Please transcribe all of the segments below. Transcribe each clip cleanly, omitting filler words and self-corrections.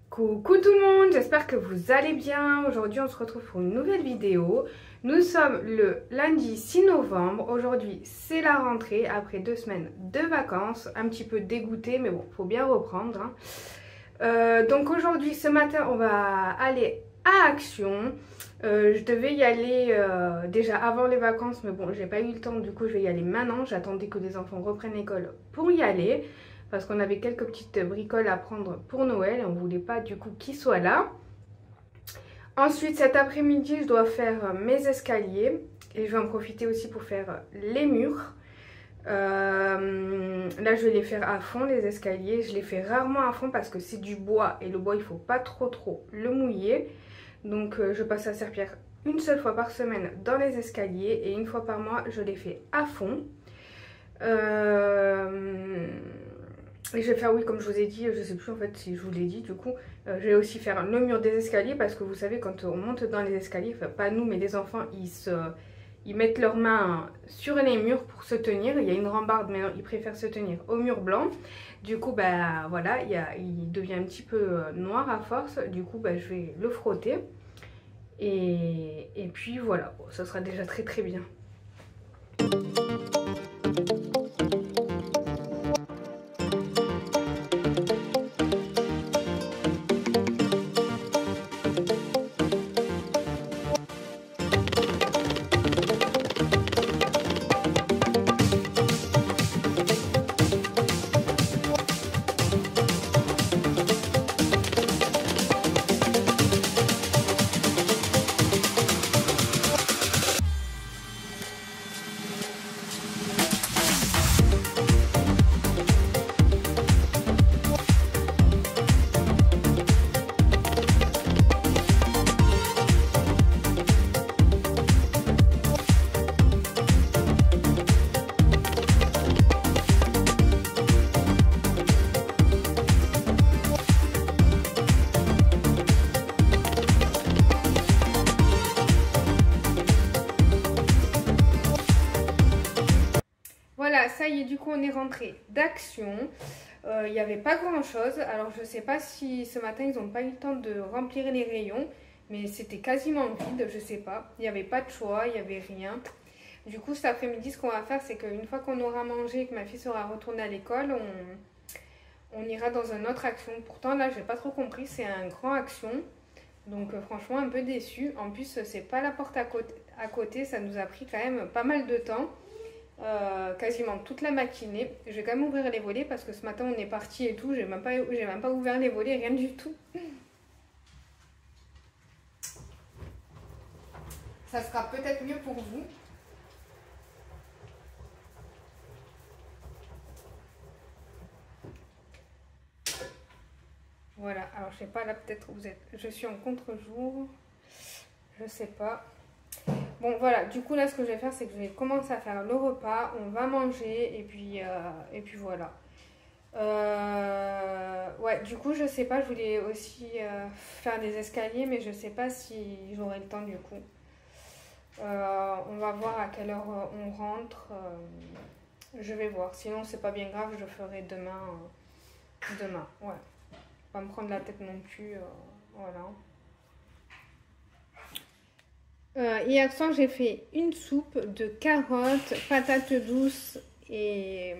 Coucou tout le monde, j'espère que vous allez bien. Aujourd'hui on se retrouve pour une nouvelle vidéo. Nous sommes le lundi 6 novembre. Aujourd'hui c'est la rentrée après 2 semaines de vacances. Un petit peu dégoûtée mais bon, faut bien reprendre. Donc aujourd'hui, ce matin, on va aller à Action. Je devais y aller déjà avant les vacances mais bon, j'ai pas eu le temps, du coup je vais y aller maintenant. J'attendais que les enfants reprennent l'école pour y aller. Parce qu'on avait quelques petites bricoles à prendre pour Noël et on voulait pas du coup qu'ils soient là. Ensuite cet après-midi je dois faire mes escaliers et je vais en profiter aussi pour faire les murs. Là je vais les faire à fond les escaliers, je les fais rarement à fond parce que c'est du bois et le bois il faut pas trop le mouiller. Donc je passe à serpillère une seule fois par semaine dans les escaliers et une fois par mois je les fais à fond. Et je vais faire, oui, comme je vous ai dit, je sais plus en fait si je vous l'ai dit, du coup, je vais aussi faire le mur des escaliers parce que vous savez, quand on monte dans les escaliers, enfin pas nous, mais les enfants, ils mettent leurs mains sur les murs pour se tenir. Il y a une rambarde, mais ils préfèrent se tenir au mur blanc. Du coup, bah voilà, il devient un petit peu noir à force. Du coup, bah, je vais le frotter. Et puis voilà, bon, ça sera déjà très bien. Voilà, ça y est, du coup on est rentré d'Action. Il n'y avait pas grand chose. Alors je sais pas si ce matin ils n'ont pas eu le temps de remplir les rayons. Mais c'était quasiment vide, je sais pas. Il n'y avait pas de choix, il n'y avait rien. Du coup cet après-midi ce qu'on va faire c'est qu'une fois qu'on aura mangé et que ma fille sera retournée à l'école, on ira dans un autre Action. Pourtant là j'ai pas trop compris, c'est un grand Action. Donc franchement un peu déçue. En plus c'est pas la porte à côté, ça nous a pris quand même pas mal de temps. Quasiment toute la matinée. Je vais quand même ouvrir les volets parce que ce matin on est parti et tout, j'ai même pas ouvert les volets, rien du tout. Ça sera peut-être mieux pour vous. Voilà, alors je sais pas, là peut-être vous êtes, je suis en contre-jour, je sais pas. Bon voilà, du coup là ce que je vais faire c'est que je vais commencer à faire le repas, on va manger et puis voilà. Ouais, du coup je sais pas, je voulais aussi faire des escaliers mais je sais pas si j'aurai le temps du coup. On va voir à quelle heure on rentre, je vais voir, sinon c'est pas bien grave, je ferai demain, ouais. Pas me prendre la tête non plus, voilà. Hier soir, j'ai fait une soupe de carottes, patates douces et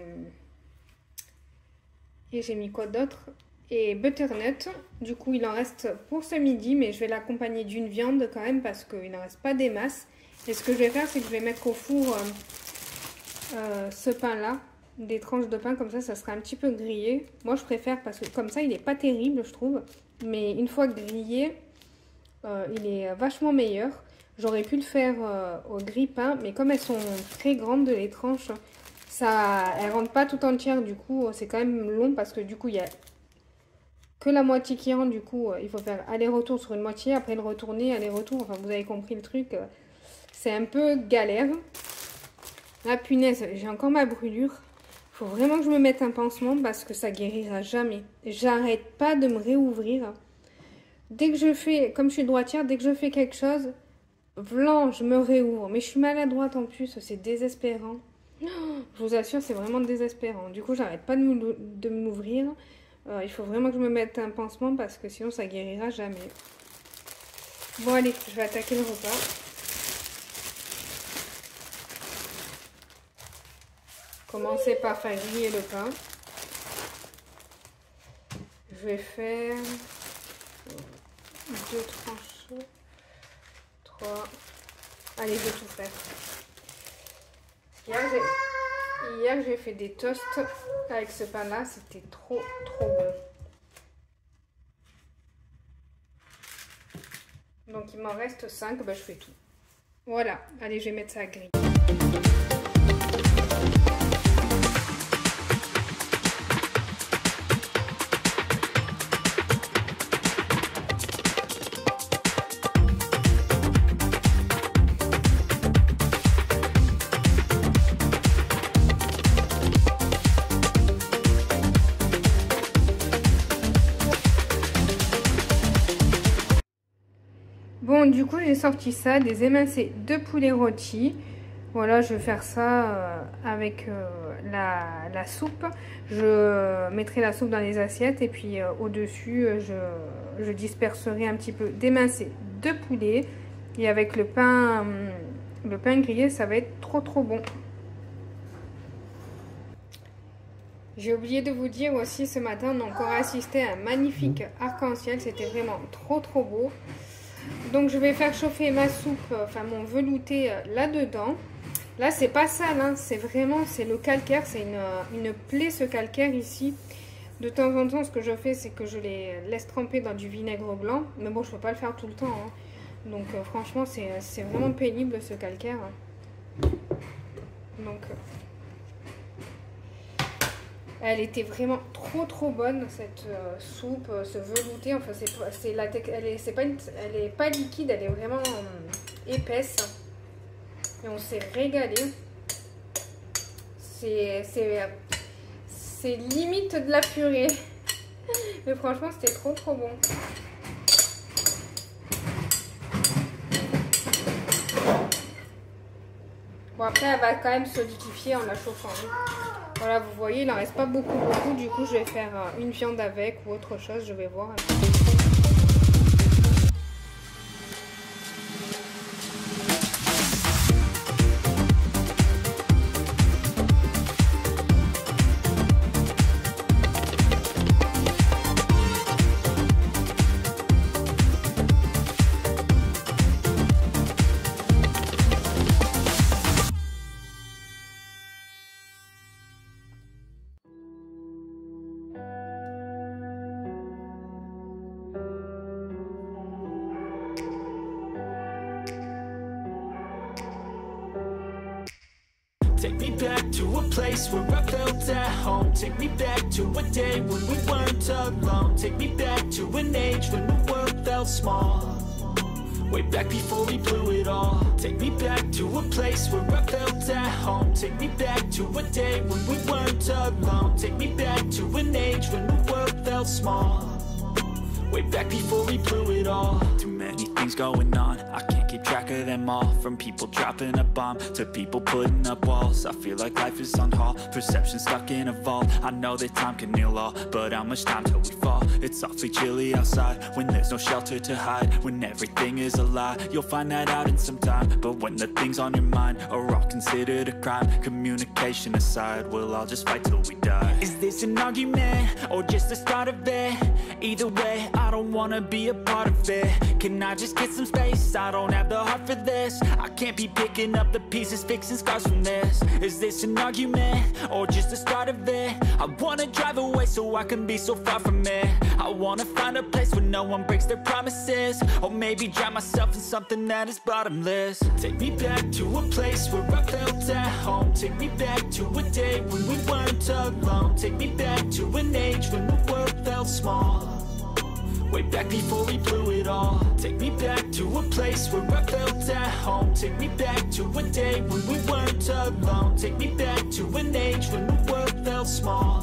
j'ai mis quoi d'autre? Et butternut. Du coup, il en reste pour ce midi, mais je vais l'accompagner d'une viande quand même parce qu'il n'en reste pas des masses. Et ce que je vais faire, c'est que je vais mettre au four ce pain-là, des tranches de pain, comme ça sera un petit peu grillé. Moi, je préfère parce que comme ça, il n'est pas terrible, je trouve. Mais une fois grillé, il est vachement meilleur. J'aurais pu le faire au grille-pain, mais comme elles sont très grandes, les tranches, elles rentrent pas tout entières, du coup, c'est quand même long parce que du coup, il y a que la moitié qui rentre, du coup, il faut faire aller-retour sur une moitié, après le retourner, aller-retour, enfin, vous avez compris le truc, c'est un peu galère. Ah punaise, j'ai encore ma brûlure. Il faut vraiment que je me mette un pansement parce que ça guérira jamais. J'arrête pas de me réouvrir. Dès que je fais, comme je suis droitière, dès que je fais quelque chose, vlan, je me réouvre. Mais je suis maladroite en plus, c'est désespérant. Je vous assure, c'est vraiment désespérant. Du coup, j'arrête pas de m'ouvrir. Il faut vraiment que je me mette un pansement parce que sinon ça guérira jamais. Bon allez, je vais attaquer le repas. Commencer par faire griller le pain. Je vais faire 2 tranches, 3. Allez, je vais tout faire. Hier j'ai fait des toasts avec ce pain là, c'était trop bon. Donc il m'en reste 5, bah, je fais tout. Voilà, allez, je vais mettre ça à griller. Bon, du coup, j'ai sorti ça, des émincés de poulet rôti. Voilà, je vais faire ça avec la soupe. Je mettrai la soupe dans les assiettes et puis au-dessus, je disperserai un petit peu d'émincés de poulet. Et avec le pain grillé, ça va être trop bon. J'ai oublié de vous dire aussi, ce matin, on a encore assisté à un magnifique arc-en-ciel. C'était vraiment trop beau. Donc je vais faire chauffer ma soupe, enfin mon velouté là-dedans. Là c'est pas sale, hein, c'est le calcaire, c'est une plaie ce calcaire ici. De temps en temps ce que je fais c'est que je les laisse tremper dans du vinaigre blanc. Mais bon, je peux pas le faire tout le temps, hein. Donc franchement c'est vraiment pénible ce calcaire. Donc elle était vraiment trop bonne cette soupe, ce velouté. Enfin elle est pas liquide, elle est vraiment épaisse. Et on s'est régalé. C'est limite de la purée. Mais franchement c'était trop bon. Bon, après elle va quand même solidifier en la chauffant. Voilà, vous voyez, il n'en reste pas beaucoup. Du coup, je vais faire une viande avec ou autre chose. Je vais voir. Take me back to a place where I felt at home. Take me back to a day when we weren't alone. Take me back to an age when the world felt small. Way back before we blew it all. Take me back to a place where I felt at home. Take me back to a day when we weren't alone. Take me back to an age when the world felt small. Way back before we blew it all. Too many things going on, I can't keep track of them all. From people dropping a bomb to people putting up walls. I feel like life is on hold, perception stuck in a vault. I know that time can heal all, but how much time till we fall? It's awfully chilly outside, when there's no shelter to hide. When everything is a lie, you'll find that out in some time. But when the things on your mind are all considered a crime, communication aside, we'll all just fight till we die. Is this an argument, or just the start of it? Either way, I don't wanna be a part of it. Can I just get some space? I don't have the heart for this. I can't be picking up the pieces, fixing scars from this. Is this an argument, or just the start of it? I wanna drive away so I can be so far from it. I wanna find a place where no one breaks their promises. Or maybe drown myself in something that is bottomless. Take me back to a place where I felt at home. Take me back to a day when we weren't alone. Take me back to an age when the world felt small. Way back before we blew it all. Take me back to a place where I felt at home. Take me back to a day when we weren't alone. Take me back to an age when the world felt small.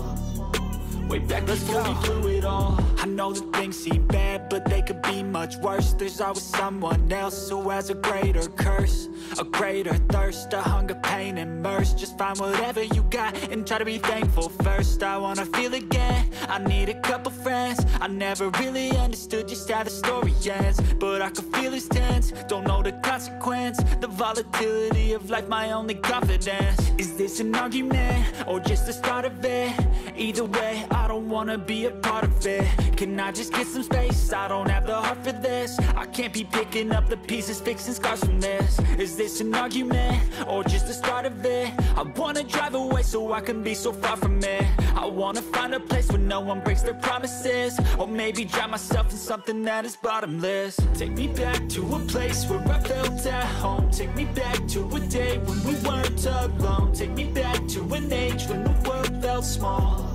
way back before we blew it all. I know that things seem bad, but they could be much worse. There's always someone else who has a greater curse, a greater thirst, a hunger, pain, and mercy. Just find whatever you got and try to be thankful first. I wanna feel again, I need a couple friends. I never really understood just how the story ends, but I can feel it's tense, don't know the consequence. The volatility of life, my only confidence. Is this an argument, or just the start of it? Either way, I don't wanna be a part of it. Can I just get some space? I don't have the heart for this. I can't be picking up the pieces, fixing scars from this. Is this an argument, or just the start of it? I wanna drive away so I can be so far from it. I wanna find a place where no one breaks their promises, or maybe drown myself in something that is bottomless. Take me back to a place where I felt at home. Take me back to a day when we weren't alone. Take me back to an age when the world felt small,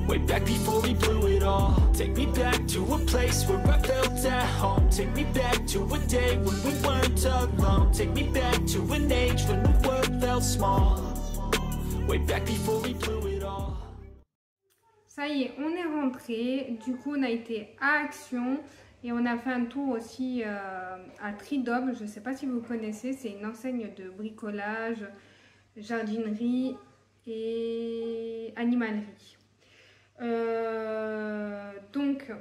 way back before we blew it all. Take me back to a place where I felt at home. Take me back to a day when we weren't alone. Take me back to an age when the world felt small, way back before we blew it all. Ça y est, on est rentré. Du coup, on a été à Action et on a fait un tour aussi à Tridob. Je ne sais pas si vous connaissez, c'est une enseigne de bricolage, jardinerie et animalerie. Donc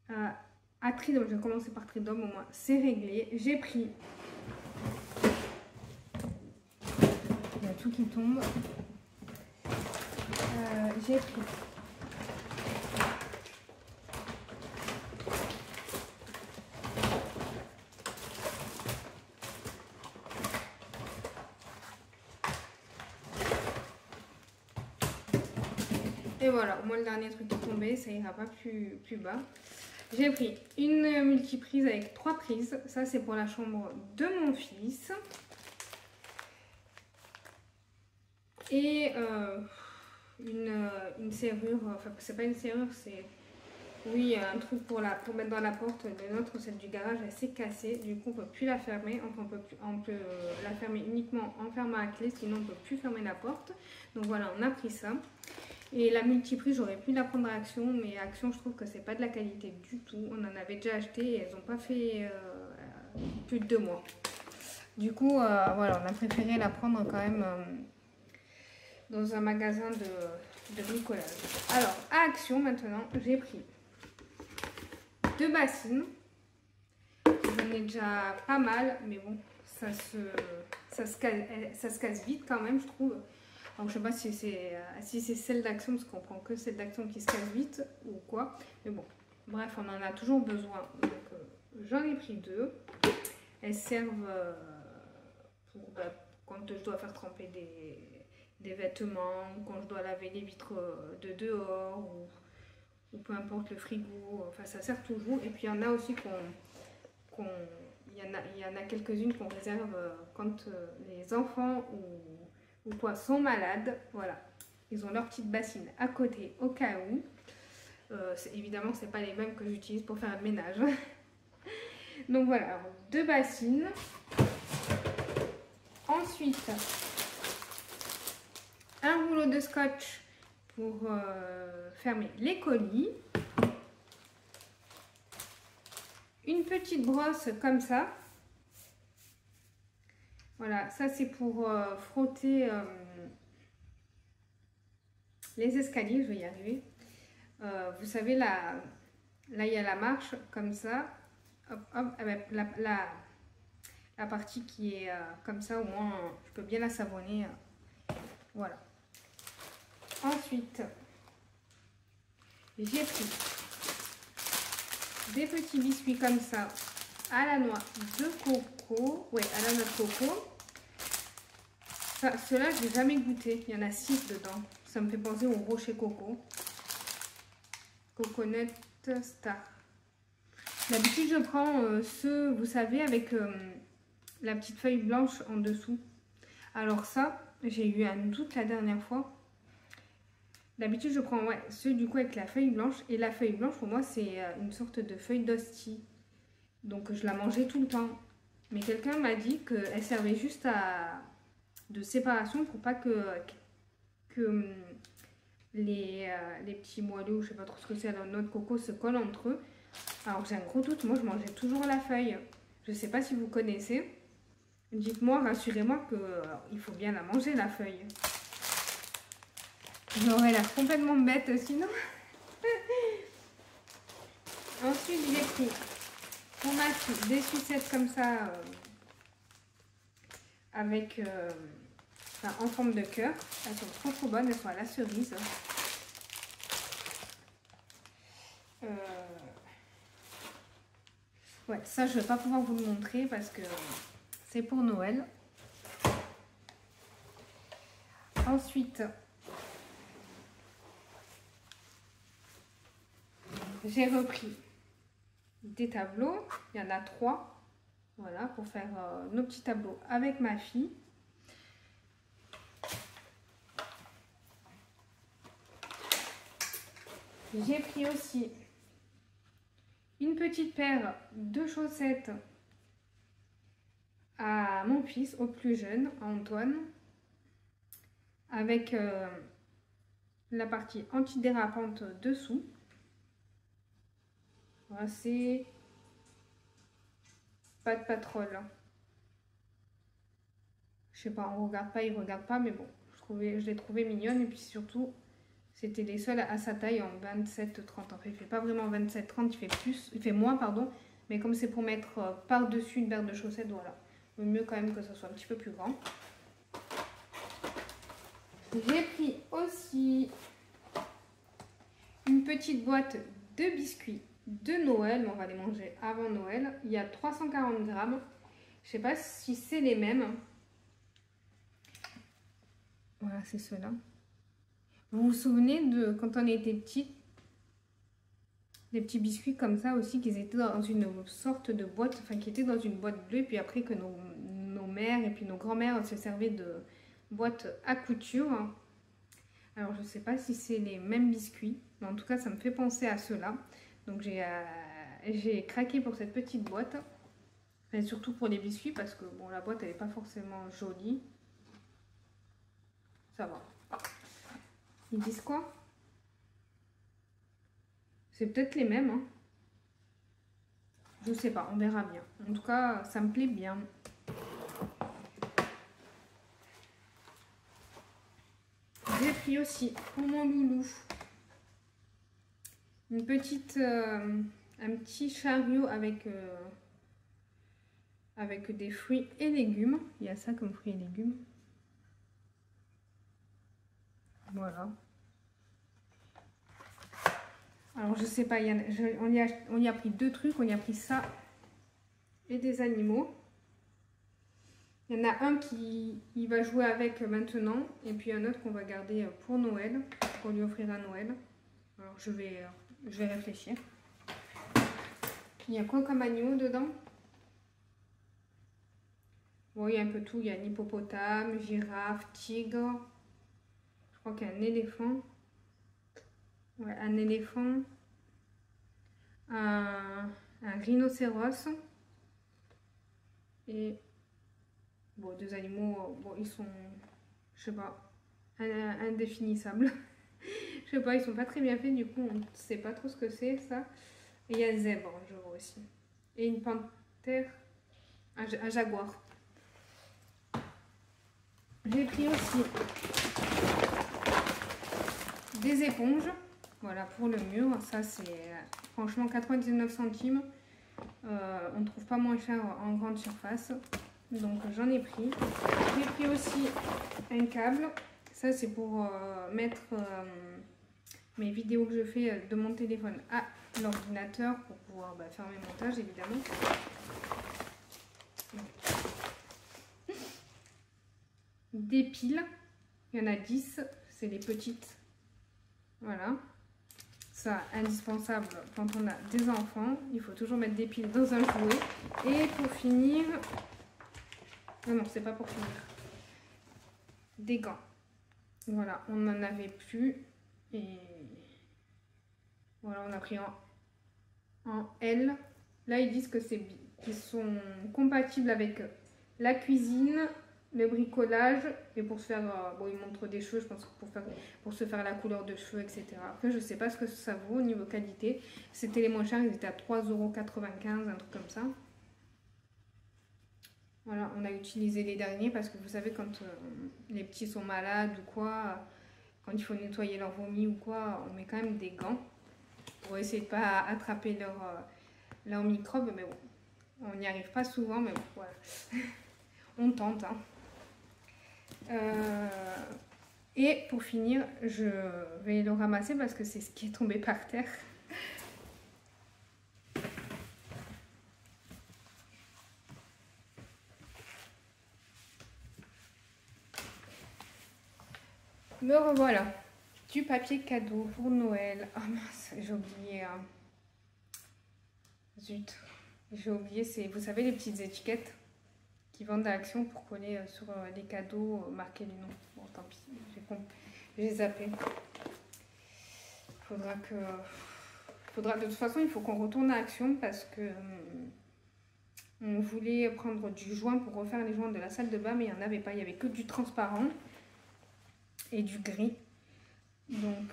à Tridob, je vais commencer par Tridob, au moins c'est réglé. J'ai pris, il y a tout qui tombe. J'ai pris et voilà, au moins le dernier truc qui est tombé, ça ira pas plus bas. J'ai pris une multiprise avec 3 prises. Ça, c'est pour la chambre de mon fils. Et une serrure, enfin, c'est pas une serrure, c'est... Oui, un truc pour mettre dans la porte de notre, celle du garage, elle s'est cassée. Du coup, on peut plus la fermer. Enfin, on peut la fermer uniquement en fermant à clé, sinon on peut plus fermer la porte. Donc voilà, on a pris ça. Et la multiprise, j'aurais pu la prendre à Action, mais Action, je trouve que c'est pas de la qualité du tout. On en avait déjà acheté et elles n'ont pas fait plus de 2 mois. Du coup, voilà, on a préféré la prendre quand même dans un magasin de bricolage. Alors, à Action, maintenant, j'ai pris 2 bassines. J'en ai déjà pas mal, mais bon, ça se casse vite quand même, je trouve. Donc, je ne sais pas si c'est celle d'Action, parce qu'on prend que celle d'Action qui se casse vite ou quoi. Mais bon, bref, on en a toujours besoin. Donc, j'en ai pris 2. Elles servent pour quand je dois faire tremper des vêtements, quand je dois laver les vitres de dehors, ou peu importe le frigo. Enfin, ça sert toujours. Et puis, il y en a aussi il y en a quelques-unes qu'on réserve quand les enfants ou quoi sont malades. Voilà, ils ont leur petite bassine à côté au cas où. Évidemment, c'est pas les mêmes que j'utilise pour faire le ménage. Donc voilà, alors, 2 bassines. Ensuite, un rouleau de scotch pour fermer les colis. Une petite brosse comme ça. Voilà, ça c'est pour frotter les escaliers, je vais y arriver. Vous savez, là il y a la marche comme ça. Hop, hop, avec la partie qui est comme ça, au moins je peux bien la savonner. Voilà. Ensuite, j'ai pris des petits biscuits comme ça à la noix de coco. Ouais, à la noix de coco. Ceux-là, je n'ai jamais goûté. Il y en a 6 dedans. Ça me fait penser au rocher coco. Coconut Star. D'habitude, je prends ceux, vous savez, avec la petite feuille blanche en dessous. Alors ça, j'ai eu un doute la dernière fois. D'habitude, je prends ceux du coup avec la feuille blanche. Et la feuille blanche, pour moi, c'est une sorte de feuille d'hostie. Donc, je la mangeais tout le temps. Mais quelqu'un m'a dit qu'elle servait juste de séparation pour pas que les petits moelleux, je sais pas trop ce que c'est, la noix de coco se collent entre eux. Alors j'ai un gros doute, moi je mangeais toujours la feuille. Je sais pas si vous connaissez. Dites-moi, rassurez-moi qu'il faut bien la manger la feuille. J'aurais l'air complètement bête sinon. Ensuite j'ai pris pour ma fille des sucettes comme ça avec en forme de cœur. Elles sont trop bonnes, elles sont à la cerise. Ouais, ça je vais pas pouvoir vous le montrer parce que c'est pour Noël. Ensuite, j'ai repris des tableaux. Il y en a 3. Voilà, pour faire nos petits tableaux avec ma fille. J'ai pris aussi une petite paire de chaussettes à mon fils, au plus jeune, à Antoine, avec la partie antidérapante dessous. Voilà, c'est pas de Patrol. Je sais pas, on regarde pas, il regarde pas, mais bon, je l'ai trouvé mignonne et puis surtout, c'était les seuls à sa taille en 27-30. En fait, il fait pas vraiment 27-30, il fait moins, pardon, mais comme c'est pour mettre par-dessus une paire de chaussettes, voilà. Le mieux quand même que ce soit un petit peu plus grand. J'ai pris aussi une petite boîte de biscuits de Noël, mais on va les manger avant Noël. Il y a 340 grammes. Je sais pas si c'est les mêmes. Voilà, c'est ceux-là. Vous vous souvenez de quand on était petits, des petits biscuits comme ça aussi, qui étaient dans une sorte de boîte, enfin qui étaient dans une boîte bleue, puis après que nos mères et puis nos grands-mères se servaient de boîte à couture. Alors je sais pas si c'est les mêmes biscuits, mais en tout cas ça me fait penser à ceux-là. Donc j'ai craqué pour cette petite boîte, et surtout pour les biscuits parce que bon, la boîte elle n'est pas forcément jolie. Ça va. Ils disent quoi? C'est peut-être les mêmes, hein. Je sais pas, on verra bien. En tout cas, ça me plaît bien. J'ai pris aussi pour mon loulou une petite, un petit chariot avec des fruits et légumes. Il y a ça comme fruits et légumes. Voilà. Alors je sais pas, on y a pris 2 trucs, on y a pris ça et des animaux. Il y en a un qui va jouer avec maintenant et puis un autre qu'on va garder pour Noël, pour lui offrir à Noël. Alors je vais réfléchir. Il y a quoi comme animaux dedans? Bon, il y a un peu tout, il y a un hippopotame, girafe, tigre. Je crois qu'il y a un éléphant. Ouais, un éléphant, un rhinocéros et bon, 2 animaux, bon, ils sont, je sais pas, indéfinissables. Je sais pas, ils sont pas très bien faits, du coup on ne sait pas trop ce que c'est ça. Et il y a un zèbre, je vois aussi. Et une panthère, un jaguar. J'ai pris aussi des éponges. Voilà, pour le mur, ça c'est franchement 99 centimes. On ne trouve pas moins cher en grande surface. Donc j'en ai pris. J'ai pris aussi un câble. Ça c'est pour mettre mes vidéos que je fais de mon téléphone à l'ordinateur pour pouvoir faire mes montages évidemment. Des piles. Il y en a 10. C'est les petites. Voilà. Ça, indispensable quand on a des enfants. Il faut toujours mettre des piles dans un jouet. Et pour finir... Non, c'est pas pour finir. Des gants. Voilà, on n'en avait plus. Et voilà, on a pris en L. Là, ils disent que qu'ils sont compatibles avec la cuisine, le bricolage et pour se faire, bon il montre des cheveux, je pense que pour se faire la couleur de cheveux, etc. Après je sais pas ce que ça vaut au niveau qualité. C'était les moins chers, ils étaient à 3,95 €, un truc comme ça. Voilà, on a utilisé les derniers parce que vous savez quand les petits sont malades ou quoi, quand il faut nettoyer leur vomi ou quoi, on met quand même des gants pour essayer de pas attraper leurs microbes, mais bon, on n'y arrive pas souvent, mais bon, voilà. On tente, hein. Et pour finir, je vais le ramasser parce que c'est ce qui est tombé par terre. Me revoilà. Du papier cadeau pour Noël. Oh mince, j'ai oublié. Zut. J'ai oublié, c'est, vous savez, les petites étiquettes qui vendent à Action pour coller sur les cadeaux, marquer les noms. Bon, tant pis, j'ai zappé. De toute façon, il faut qu'on retourne à Action parce que on voulait prendre du joint pour refaire les joints de la salle de bain, mais il n'y en avait pas. Il n'y avait que du transparent et du gris. Donc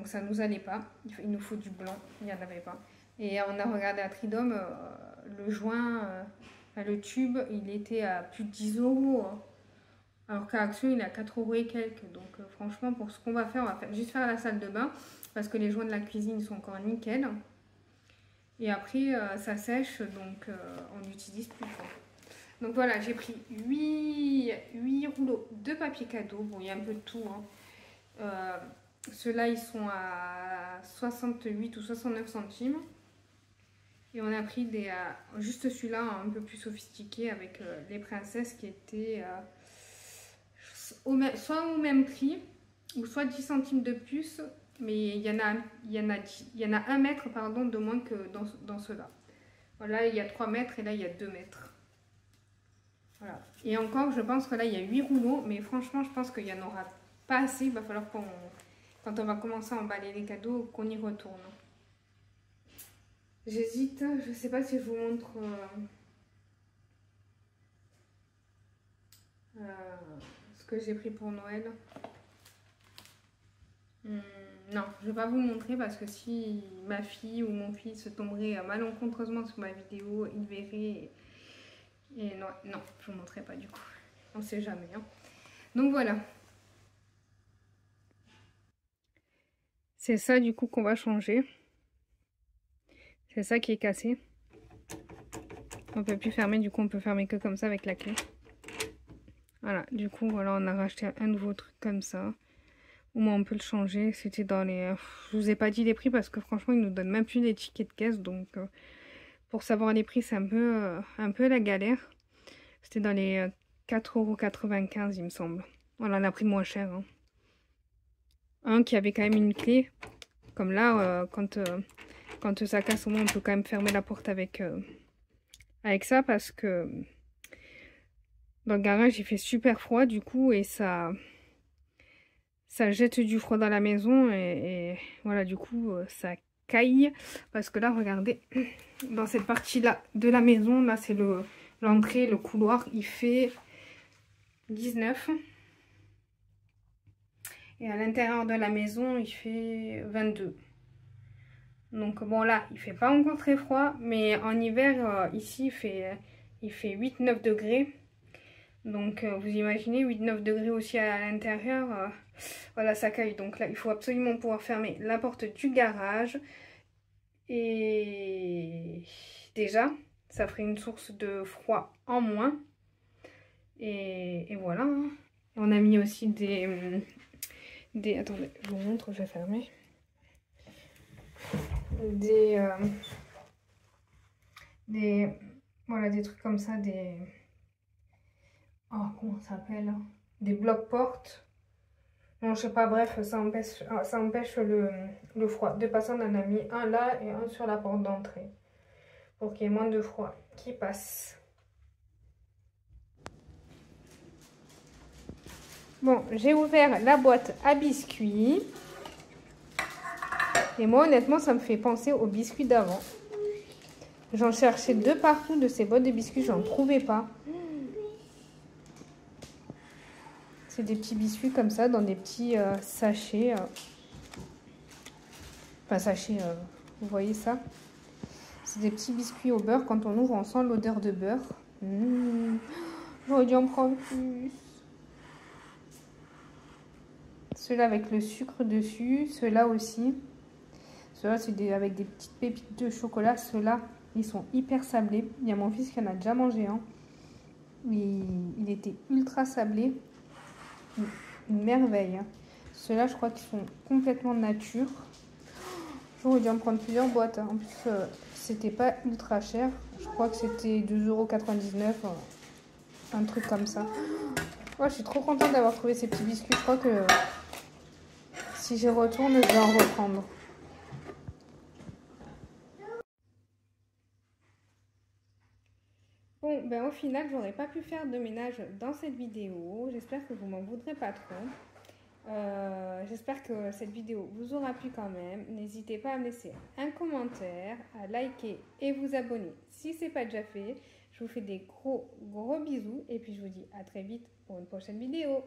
ça nous allait pas. Il nous faut du blanc. Il n'y en avait pas. Et on a regardé à Tridom, le joint... le tube, il était à plus de 10 €, alors qu'à Action, il est à 4 € et quelques. Donc franchement, pour ce qu'on va faire juste faire la salle de bain, parce que les joints de la cuisine sont encore nickel. Et après, ça sèche, donc on n'utilise plus. Donc voilà, j'ai pris 8 rouleaux de papier cadeau. Bon, il y a un peu de tout, hein. Ceux-là, ils sont à 68 ou 69 centimes. Et on a pris juste celui-là un peu plus sophistiqué avec les princesses qui étaient soit au même prix ou soit 10 centimes de plus. Mais il y en a 1 mètre pardon, de moins que dans ceux-là. Voilà, il y a 3 mètres et là il y a 2 mètres. Voilà. Et encore, je pense que là il y a 8 rouleaux. Mais franchement, je pense qu'il n'y en aura pas assez. Il va falloir quand on va commencer à emballer les cadeaux, qu'on y retourne. J'hésite, je sais pas si je vous montre ce que j'ai pris pour Noël. Non, je vais pas vous le montrer parce que si ma fille ou mon fils tomberait malencontreusement sur ma vidéo, il verrait. Et non, je vous montrerai pas du coup. On sait jamais, hein. Donc voilà. C'est ça du coup qu'on va changer. C'est ça qui est cassé. On peut plus fermer, du coup on peut fermer que comme ça avec la clé. Voilà, du coup voilà, on a racheté un nouveau truc comme ça. Au moins on peut le changer. C'était dans les... Je vous ai pas dit les prix parce que franchement ils nous donnent même plus les tickets de caisse. Donc pour savoir les prix c'est un peu la galère. C'était dans les 4,95 € il me semble. On en a pris moins cher, hein. Un qui avait quand même une clé. Comme là, quand ça casse, au moins on peut quand même fermer la porte avec ça parce que dans le garage il fait super froid du coup et ça jette du froid dans la maison et voilà, du coup ça caille parce que là regardez, dans cette partie là de la maison, là c'est l'entrée, le couloir, il fait 19 et à l'intérieur de la maison il fait 22. Donc bon là, il fait pas encore très froid, mais en hiver, ici, il fait 8-9 degrés. Donc vous imaginez, 8-9 degrés aussi à l'intérieur, voilà, ça caille. Donc là, il faut absolument pouvoir fermer la porte du garage. Et déjà, ça ferait une source de froid en moins. Et voilà, hein. On a mis aussi des... Attendez, je vous montre, je vais fermer. Voilà, des trucs comme ça, comment ça s'appelle, des blocs portes. Non, je sais pas, bref, ça empêche le froid de passer. On en a mis un là et un sur la porte d'entrée pour qu'il y ait moins de froid qui passe. Bon, j'ai ouvert la boîte à biscuits. Et moi, honnêtement, ça me fait penser aux biscuits d'avant. J'en cherchais de partout de ces boîtes de biscuits, j'en trouvais pas. C'est des petits biscuits comme ça, dans des petits sachets. Enfin, sachets, vous voyez ça? C'est des petits biscuits au beurre. Quand on ouvre, on sent l'odeur de beurre. J'aurais dû en prendre plus. Ceux-là avec le sucre dessus. Ceux-là aussi. Ceux-là, c'est avec des petites pépites de chocolat. Ceux-là, ils sont hyper sablés. Il y a mon fils qui en a déjà mangé un. Il était ultra sablé. Une merveille. Ceux-là, je crois qu'ils sont complètement nature. J'aurais dû en prendre plusieurs boîtes. En plus, c'était pas ultra cher. Je crois que c'était 2,99 €. Un truc comme ça. Ouais, je suis trop contente d'avoir trouvé ces petits biscuits. Je crois que si j'y retourne, je vais en reprendre. Bon, ben au final, j'aurais pas pu faire de ménage dans cette vidéo. J'espère que vous m'en voudrez pas trop. J'espère que cette vidéo vous aura plu quand même. N'hésitez pas à me laisser un commentaire, à liker et vous abonner si ce n'est pas déjà fait. Je vous fais des gros bisous et puis je vous dis à très vite pour une prochaine vidéo.